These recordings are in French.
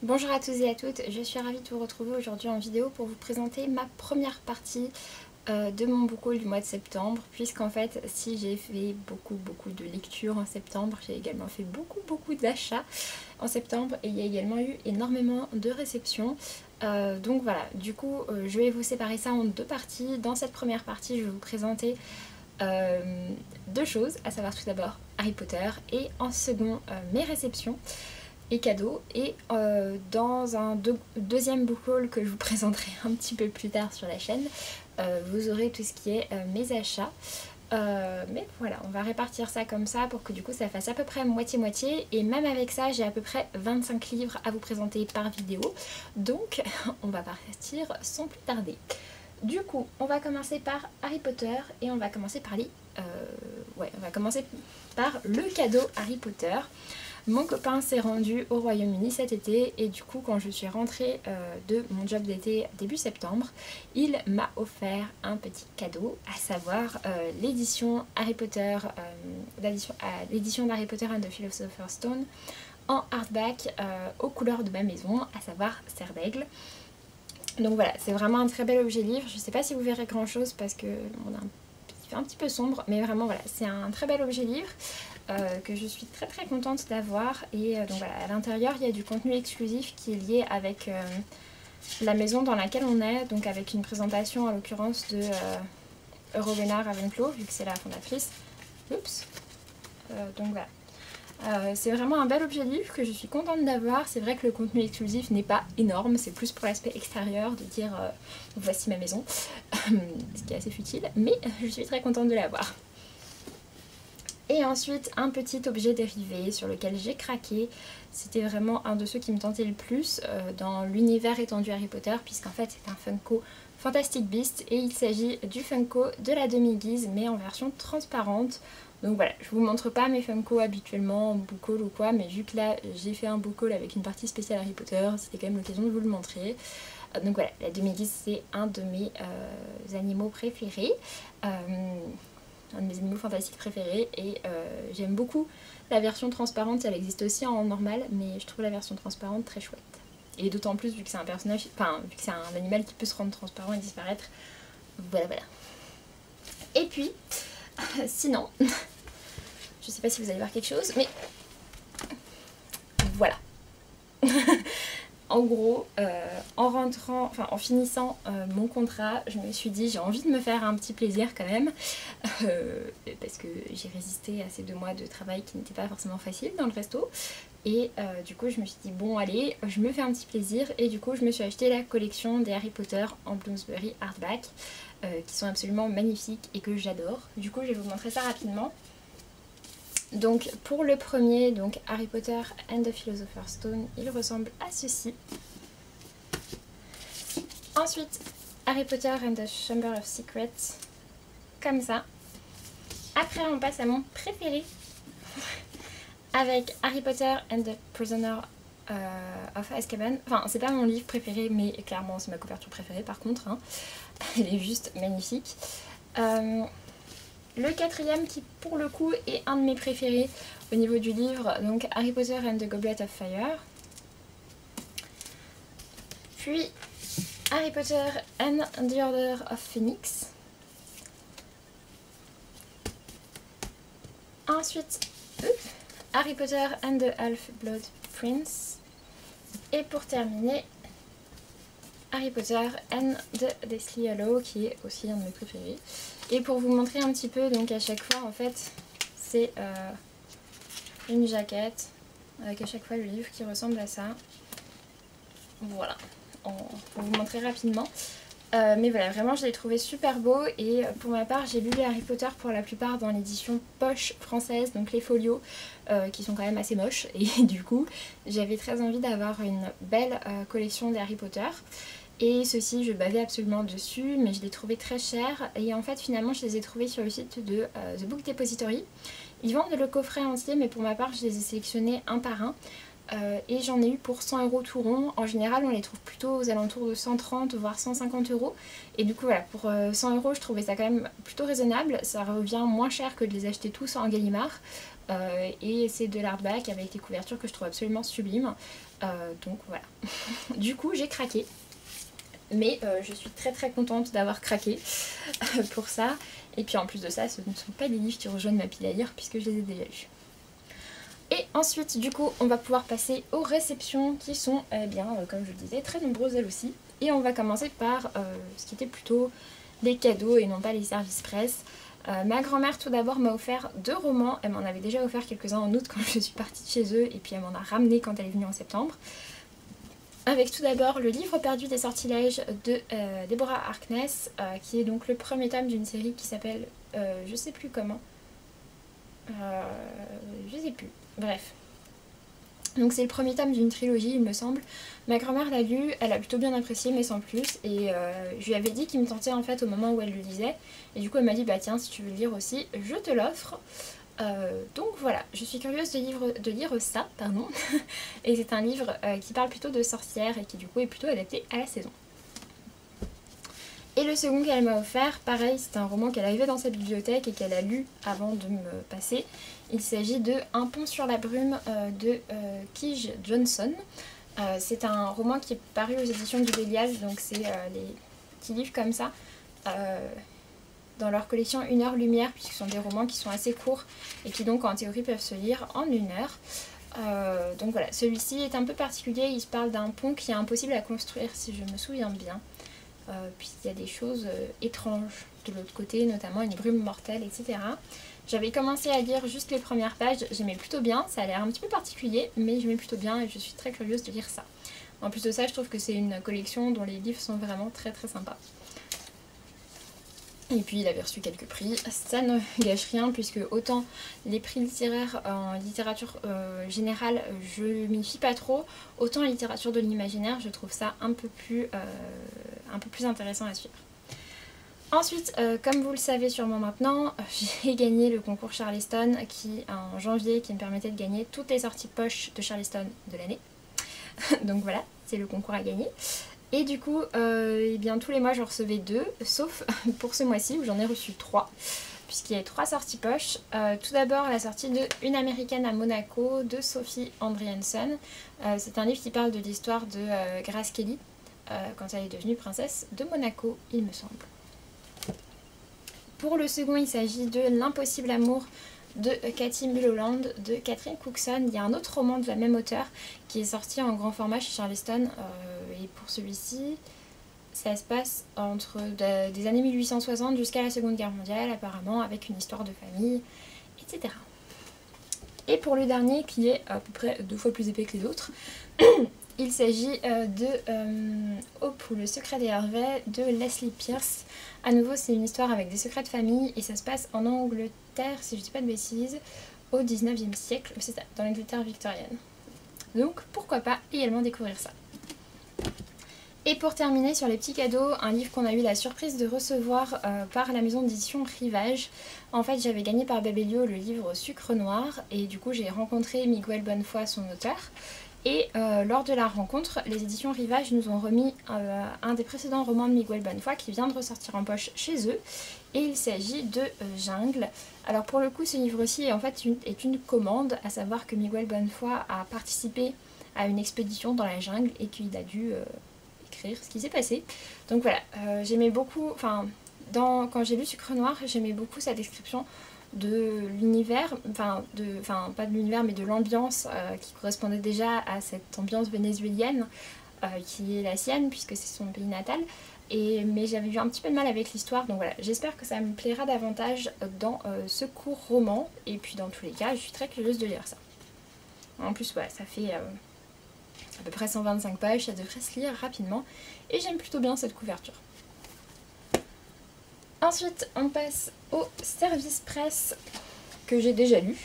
Bonjour à tous et à toutes, je suis ravie de vous retrouver aujourd'hui en vidéo pour vous présenter ma première partie de mon book haul du mois de septembre, puisqu'en fait si j'ai fait beaucoup de lectures en septembre, j'ai également fait beaucoup d'achats en septembre et il y a également eu énormément de réceptions. Donc voilà, du coup je vais vous séparer ça en deux parties. Dans cette première partie je vais vous présenter deux choses, à savoir tout d'abord Harry Potter et en second mes réceptions et cadeaux, et dans un deuxième book haul que je vous présenterai un petit peu plus tard sur la chaîne, vous aurez tout ce qui est mes achats. Mais voilà, on va répartir ça comme ça pour que du coup ça fasse à peu près moitié-moitié, et même avec ça j'ai à peu près 25 livres à vous présenter par vidéo, donc on va partir sans plus tarder. Du coup, on va commencer par Harry Potter et on va commencer par le cadeau Harry Potter. Mon copain s'est rendu au Royaume-Uni cet été et du coup quand je suis rentrée de mon job d'été début septembre, il m'a offert un petit cadeau, à savoir l'édition Harry Potter, l'édition d'Harry Potter and the Philosopher's Stone en hardback aux couleurs de ma maison, à savoir Serre d'Aigle. Donc voilà, c'est vraiment un très bel objet livre. Je sais pas si vous verrez grand chose parce que il fait un petit peu sombre, mais vraiment voilà, c'est un très bel objet livre. Que je suis très contente d'avoir, et donc voilà, à l'intérieur il y a du contenu exclusif qui est lié avec la maison dans laquelle on est, donc avec une présentation en l'occurrence de Rowena Ravenclaw vu que c'est la fondatrice. Oups. Donc voilà, c'est vraiment un bel objet livre que je suis contente d'avoir. C'est vrai que le contenu exclusif n'est pas énorme, c'est plus pour l'aspect extérieur de dire voici ma maison, ce qui est assez futile, mais je suis très contente de l'avoir. Et ensuite un petit objet dérivé sur lequel j'ai craqué, c'était vraiment un de ceux qui me tentait le plus dans l'univers étendu Harry Potter, puisqu'en fait c'est un Funko Fantastic Beasts et il s'agit du Funko de la demi-guise mais en version transparente. Donc voilà, je vous montre pas mes Funko habituellement en book haul ou quoi, mais vu que là j'ai fait un book haul avec une partie spéciale Harry Potter, c'était quand même l'occasion de vous le montrer. Donc voilà, la demi-guise c'est un de mes animaux préférés. Un de mes animaux fantastiques préférés, et j'aime beaucoup la version transparente. Elle existe aussi en normal, mais je trouve la version transparente très chouette, et d'autant plus vu que c'est un personnage, enfin vu que c'est un animal qui peut se rendre transparent et disparaître. Voilà. Et puis sinon je sais pas si vous allez voir quelque chose, mais voilà. En gros, en finissant mon contrat, je me suis dit j'ai envie de me faire un petit plaisir quand même, parce que j'ai résisté à ces 2 mois de travail qui n'étaient pas forcément faciles dans le resto, et du coup je me suis dit bon allez, je me fais un petit plaisir, et du coup je me suis acheté la collection des Harry Potter en Bloomsbury hardback, qui sont absolument magnifiques et que j'adore. Du coup je vais vous montrer ça rapidement. Donc pour le premier, donc Harry Potter and the Philosopher's Stone, il ressemble à ceci. Ensuite Harry Potter and the Chamber of Secrets, comme ça. Après on passe à mon préféré avec Harry Potter and the Prisoner of Azkaban. Enfin c'est pas mon livre préféré, mais clairement c'est ma couverture préférée par contre, hein. Elle est juste magnifique. Le quatrième qui pour le coup est un de mes préférés au niveau du livre, donc Harry Potter and the Goblet of Fire. Puis Harry Potter and the Order of Phoenix. Ensuite Harry Potter and the Half-Blood Prince. Et pour terminer Harry Potter and the Deathly Hallows, qui est aussi un de mes préférés. Et pour vous montrer un petit peu, donc à chaque fois en fait c'est une jaquette avec à chaque fois le livre qui ressemble à ça. Voilà, pour vous montrer rapidement. Mais voilà, vraiment je l'ai trouvé super beau, et pour ma part j'ai lu les Harry Potter pour la plupart dans l'édition poche française, donc les folios qui sont quand même assez moches, et du coup j'avais très envie d'avoir une belle collection des Harry Potter. Et ceux-ci je bavais absolument dessus, mais je les trouvais très chers, et en fait finalement je les ai trouvés sur le site de The Book Depository. Ils vendent le coffret entier, mais pour ma part je les ai sélectionnés un par un. et j'en ai eu pour 100 € tout rond. En général on les trouve plutôt aux alentours de 130 voire 150 €, et du coup voilà, pour 100 € je trouvais ça quand même plutôt raisonnable. Ça revient moins cher que de les acheter tous en Gallimard, et c'est de l'hardback avec des couvertures que je trouve absolument sublimes, donc voilà. Du coup j'ai craqué, mais je suis très contente d'avoir craqué pour ça. Et puis en plus de ça, ce ne sont pas des livres qui rejoignent ma pile à lire puisque je les ai déjà lus. Et ensuite du coup on va pouvoir passer aux réceptions qui sont comme je le disais très nombreuses elles aussi. Et on va commencer par ce qui était plutôt des cadeaux et non pas les services presse. Ma grand-mère tout d'abord m'a offert 2 romans. Elle m'en avait déjà offert quelques-uns en août quand je suis partie de chez eux, et puis elle m'en a ramené quand elle est venue en septembre. Avec tout d'abord le livre perdu des sortilèges de Deborah Harkness, qui est donc le premier tome d'une série qui s'appelle je sais plus comment, je sais plus, bref. Donc c'est le premier tome d'une trilogie il me semble. Ma grand-mère l'a lu, elle a plutôt bien apprécié mais sans plus, et je lui avais dit qu'il me tentait en fait au moment où elle le lisait, et du coup elle m'a dit bah tiens si tu veux le lire aussi je te l'offre. Donc voilà, je suis curieuse de lire ça, pardon. Et c'est un livre qui parle plutôt de sorcières et qui du coup est plutôt adapté à la saison. Et le second qu'elle m'a offert, pareil, c'est un roman qu'elle avait dans sa bibliothèque et qu'elle a lu avant de me passer. Il s'agit de Un pont sur la brume de Kij Johnson. C'est un roman qui est paru aux éditions du Bélial, donc c'est les petits livres comme ça. Dans leur collection 1 heure lumière, puisque ce sont des romans qui sont assez courts et qui donc en théorie peuvent se lire en 1 heure. Donc voilà, celui-ci est un peu particulier, il se parle d'un pont qui est impossible à construire si je me souviens bien, puisqu'il y a des choses étranges de l'autre côté, notamment une brume mortelle, etc. J'avais commencé à lire juste les premières pages, j'aimais plutôt bien, ça a l'air un petit peu particulier, mais j'aimais plutôt bien et je suis très curieuse de lire ça. En plus de ça, je trouve que c'est une collection dont les livres sont vraiment très sympas. Et puis il avait reçu quelques prix, ça ne gâche rien puisque autant les prix littéraires en littérature générale je m'y fie pas trop, autant en littérature de l'imaginaire je trouve ça un peu plus intéressant à suivre. Ensuite, comme vous le savez sûrement maintenant, j'ai gagné le concours Charleston en janvier qui me permettait de gagner toutes les sorties poche de Charleston de l'année. Donc voilà, c'est le concours à gagner. Et du coup, eh bien, tous les mois j'en recevais 2, sauf pour ce mois-ci où j'en ai reçu 3, puisqu'il y a 3 sorties poche. Tout d'abord la sortie de Une américaine à Monaco de Sophie Andriensen. C'est un livre qui parle de l'histoire de Grace Kelly, quand elle est devenue princesse de Monaco, il me semble. Pour le second, il s'agit de L'impossible amour de Cathy Mulholland de Catherine Cookson. Il y a un autre roman de la même auteure qui est sorti en grand format chez Charleston, et pour celui-ci ça se passe entre des années 1860 jusqu'à la Seconde Guerre mondiale apparemment, avec une histoire de famille, etc. Et pour le dernier qui est à peu près 2 fois plus épais que les autres, il s'agit de Hope ou le secret des Harvey de Leslie Pierce. À nouveau c'est une histoire avec des secrets de famille et ça se passe en Angleterre, si je dis pas de bêtises, au 19e siècle, c'est ça, dans l'Angleterre victorienne. Donc pourquoi pas également découvrir ça. Et pour terminer sur les petits cadeaux, un livre qu'on a eu la surprise de recevoir par la maison d'édition Rivage. En fait j'avais gagné par Babelio le livre Sucre Noir et du coup j'ai rencontré Miguel Bonnefoy, son auteur. Et lors de la rencontre, les éditions Rivage nous ont remis un des précédents romans de Miguel Bonnefoy qui vient de ressortir en poche chez eux. Et il s'agit de Jungle. Alors pour le coup ce livre-ci en fait est une commande, à savoir que Miguel Bonnefoy a participé à une expédition dans la jungle et qu'il a dû écrire ce qui s'est passé. Donc voilà, j'aimais beaucoup, quand j'ai lu Sucre Noir, j'aimais beaucoup sa description de l'univers, pas de l'univers mais de l'ambiance qui correspondait déjà à cette ambiance vénézuélienne qui est la sienne puisque c'est son pays natal. Mais j'avais eu un petit peu de mal avec l'histoire, donc voilà, j'espère que ça me plaira davantage dans ce court roman, et puis dans tous les cas je suis très curieuse de lire ça. En plus voilà, ça fait à peu près 125 pages, ça devrait se lire rapidement et j'aime plutôt bien cette couverture. Ensuite on passe au service presse que j'ai déjà lu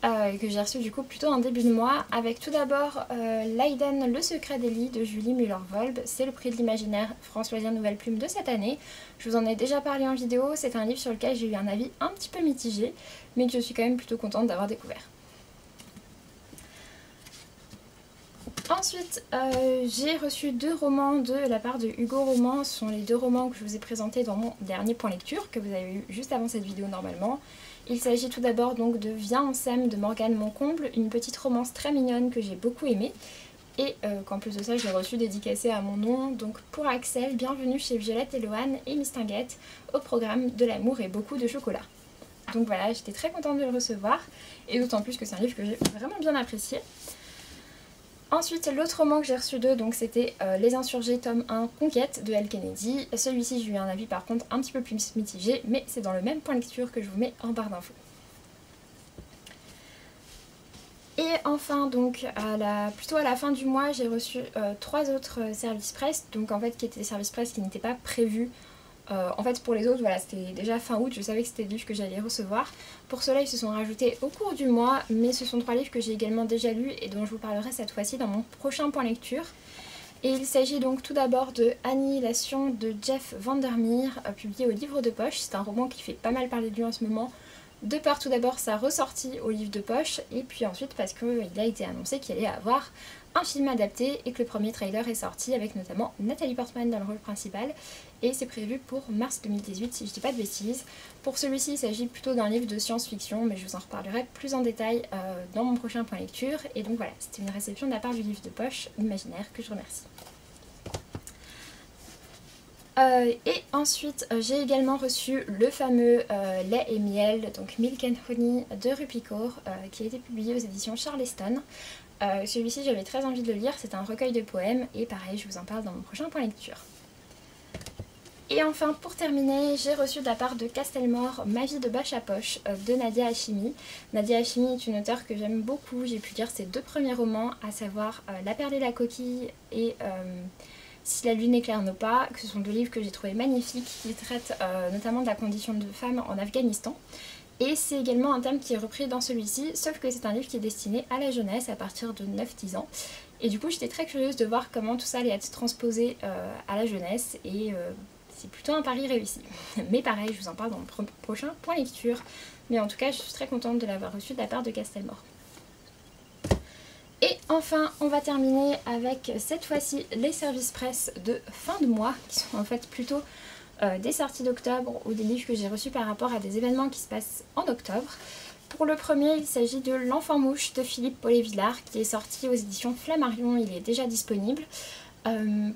et que j'ai reçu du coup plutôt en début de mois, avec tout d'abord Leiden, le secret d'Ellie de Julie Müller-Wolb. C'est le prix de l'imaginaire Françoisien Nouvelle Plume de cette année. Je vous en ai déjà parlé en vidéo, c'est un livre sur lequel j'ai eu un avis un petit peu mitigé mais que je suis quand même plutôt contente d'avoir découvert. Ensuite, j'ai reçu 2 romans de la part de Hugo Roman. Ce sont les 2 romans que je vous ai présentés dans mon dernier point lecture, que vous avez eu juste avant cette vidéo normalement. Il s'agit tout d'abord donc de Viens on s'aime de Morgane Moncomble, une petite romance très mignonne que j'ai beaucoup aimée. Et qu'en plus de ça, je l'ai reçu dédicacée à mon nom. Donc pour Axel, bienvenue chez Violette et Loane et Mistinguette au programme de l'amour et beaucoup de chocolat. Donc voilà, j'étais très contente de le recevoir et d'autant plus que c'est un livre que j'ai vraiment bien apprécié. Ensuite, l'autre roman que j'ai reçu d'eux, donc c'était Les Insurgés, tome 1, Conquête de Elle Kennedy. Celui-ci, j'ai eu un avis par contre un petit peu plus mitigé, mais c'est dans le même point lecture que je vous mets en barre d'infos. Et enfin, donc plutôt à la fin du mois, j'ai reçu 3 autres services presse, donc en fait qui étaient des services presse qui n'étaient pas prévus. En fait pour les autres, voilà, c'était déjà fin août, je savais que c'était des livres que j'allais recevoir. Pour cela, ils se sont rajoutés au cours du mois, mais ce sont 3 livres que j'ai également déjà lus et dont je vous parlerai cette fois-ci dans mon prochain point lecture. Et il s'agit donc tout d'abord de Annihilation de Jeff Vandermeer, publié au livre de poche. C'est un roman qui fait pas mal parler de lui en ce moment, de par tout d'abord sa ressortie au livre de poche, et puis ensuite parce qu'il a été annoncé qu'il allait avoir un film adapté et que le premier trailer est sorti avec notamment Nathalie Portman dans le rôle principal et c'est prévu pour mars 2018 si je dis pas de bêtises. Pour celui-ci il s'agit plutôt d'un livre de science-fiction mais je vous en reparlerai plus en détail dans mon prochain point lecture et donc voilà, c'était une réception de la part du livre de poche imaginaire que je remercie. Et ensuite j'ai également reçu le fameux Lait et Miel, donc Milk and Honey de Rupicourt qui a été publié aux éditions Charleston. Celui-ci j'avais très envie de le lire, c'est un recueil de poèmes et pareil je vous en parle dans mon prochain point lecture. Et enfin pour terminer, j'ai reçu de la part de Castelmore Ma vie de bâche à poche de Nadia Hachimi. Nadia Hachimi est une auteure que j'aime beaucoup, j'ai pu lire ses 2 premiers romans, à savoir La perle et la coquille et Si la lune éclaire nos pas, que ce sont 2 livres que j'ai trouvé magnifiques qui traitent notamment de la condition de femme en Afghanistan. Et c'est également un thème qui est repris dans celui-ci, sauf que c'est un livre qui est destiné à la jeunesse à partir de 9-10 ans. Et du coup j'étais très curieuse de voir comment tout ça allait être transposé à la jeunesse et c'est plutôt un pari réussi. Mais pareil, je vous en parle dans le prochain point lecture. Mais en tout cas, je suis très contente de l'avoir reçu de la part de Castelmore. Et enfin, on va terminer avec cette fois-ci les services presse de fin de mois, qui sont en fait plutôt des sorties d'octobre ou des livres que j'ai reçus par rapport à des événements qui se passent en octobre. Pour le premier, il s'agit de L'Enfant Mouche de Philippe Paulet-Villard qui est sorti aux éditions Flammarion, il est déjà disponible.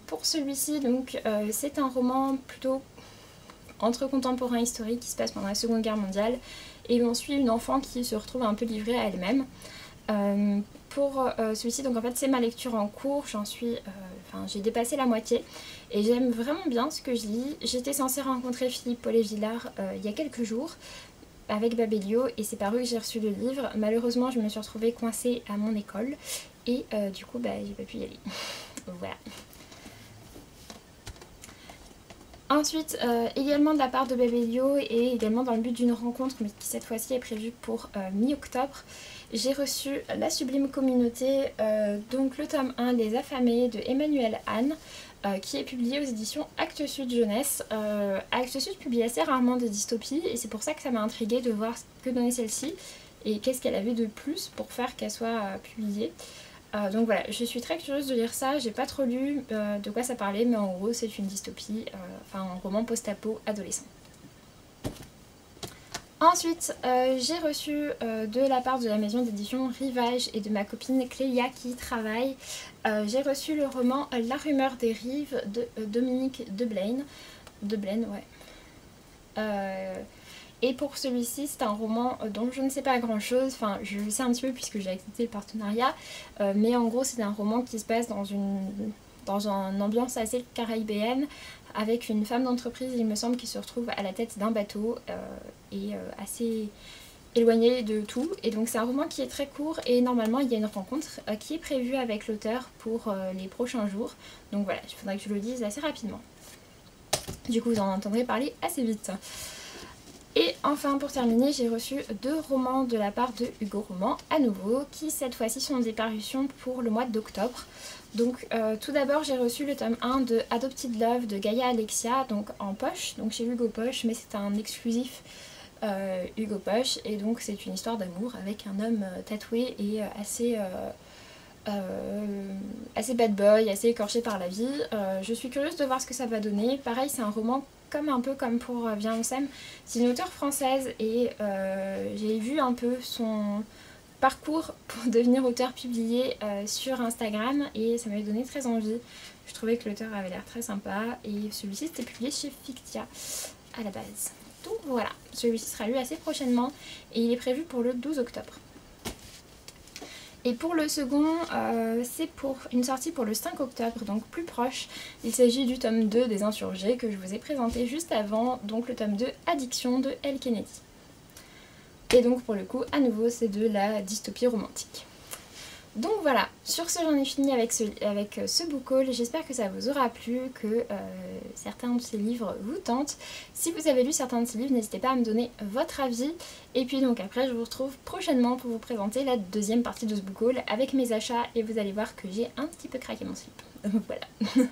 Pour celui-ci, donc c'est un roman plutôt entre contemporain historique qui se passe pendant la Seconde Guerre mondiale et on suit une enfant qui se retrouve un peu livrée à elle-même. Pour celui-ci, donc en fait c'est ma lecture en cours, j'ai dépassé la moitié et j'aime vraiment bien ce que je lis. J'étais censée rencontrer Philippe Paulet-Villard il y a quelques jours avec Babelio et c'est par eux que j'ai reçu le livre. Malheureusement je me suis retrouvée coincée à mon école et du coup j'ai pas pu y aller. Voilà. Ensuite, également de la part de Babelio et également dans le but d'une rencontre, mais qui cette fois-ci est prévue pour mi-octobre, j'ai reçu La Sublime Communauté, donc le tome 1, Les Affamés de Emmanuelle Anne, qui est publié aux éditions Actes Sud Jeunesse. Actes Sud publie assez rarement des dystopies et c'est pour ça que ça m'a intriguée de voir ce que donnait celle-ci et qu'est-ce qu'elle avait de plus pour faire qu'elle soit publiée. Donc voilà, je suis très curieuse de lire ça, j'ai pas trop lu de quoi ça parlait, mais en gros c'est une dystopie, un roman post-apo adolescent. Ensuite, j'ai reçu de la part de la maison d'édition Rivage et de ma copine Clélia qui y travaille, j'ai reçu le roman La rumeur des rives de Dominique Deblaine. Et pour celui-ci, c'est un roman dont je ne sais pas grand chose, enfin je le sais un petit peu puisque j'ai accepté le partenariat, mais en gros c'est un roman qui se passe dans une ambiance assez caribéenne avec une femme d'entreprise, il me semble, qui se retrouve à la tête d'un bateau et assez éloignée de tout. Et donc c'est un roman qui est très court et normalement il y a une rencontre qui est prévue avec l'auteur pour les prochains jours. Donc voilà, il faudrait que je le lise assez rapidement. Du coup vous en entendrez parler assez vite. Et enfin pour terminer, j'ai reçu 2 romans de la part de Hugo Roman à nouveau, qui cette fois-ci sont des parutions pour le mois d'octobre. Donc tout d'abord j'ai reçu le tome 1 de Adopted Love de Gaïa Alexia, donc en poche, donc chez Hugo Poche, mais c'est un exclusif Hugo Poche, et donc c'est une histoire d'amour avec un homme tatoué et assez assez bad boy, assez écorché par la vie. Je suis curieuse de voir ce que ça va donner. Pareil, c'est un roman un peu comme pour Viens on s'aime. C'est une auteure française et j'ai vu un peu son parcours pour devenir auteur publié sur Instagram et ça m'avait donné très envie. Je trouvais que l'auteur avait l'air très sympa et celui-ci c'était publié chez Fictia à la base. Donc voilà, celui-ci sera lu assez prochainement et il est prévu pour le 12 octobre. Et pour le second, c'est pour une sortie pour le 5 octobre, donc plus proche. Il s'agit du tome 2 des Insurgés que je vous ai présenté juste avant, donc le tome 2 Addiction de Elle Kennedy. Et donc pour le coup, à nouveau, c'est de la dystopie romantique. Donc voilà, sur ce j'en ai fini avec ce book haul, j'espère que ça vous aura plu, que certains de ces livres vous tentent. Si vous avez lu certains de ces livres, n'hésitez pas à me donner votre avis. Et puis donc après je vous retrouve prochainement pour vous présenter la deuxième partie de ce book haul avec mes achats et vous allez voir que j'ai un petit peu craqué mon slip. Donc voilà.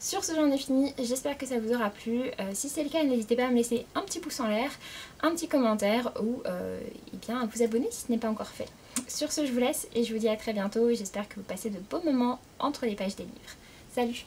Sur ce j'en ai fini, j'espère que ça vous aura plu. Si c'est le cas, n'hésitez pas à me laisser un petit pouce en l'air, un petit commentaire ou eh bien, à vous abonner si ce n'est pas encore fait. Sur ce je vous laisse et je vous dis à très bientôt et j'espère que vous passez de beaux moments entre les pages des livres. Salut!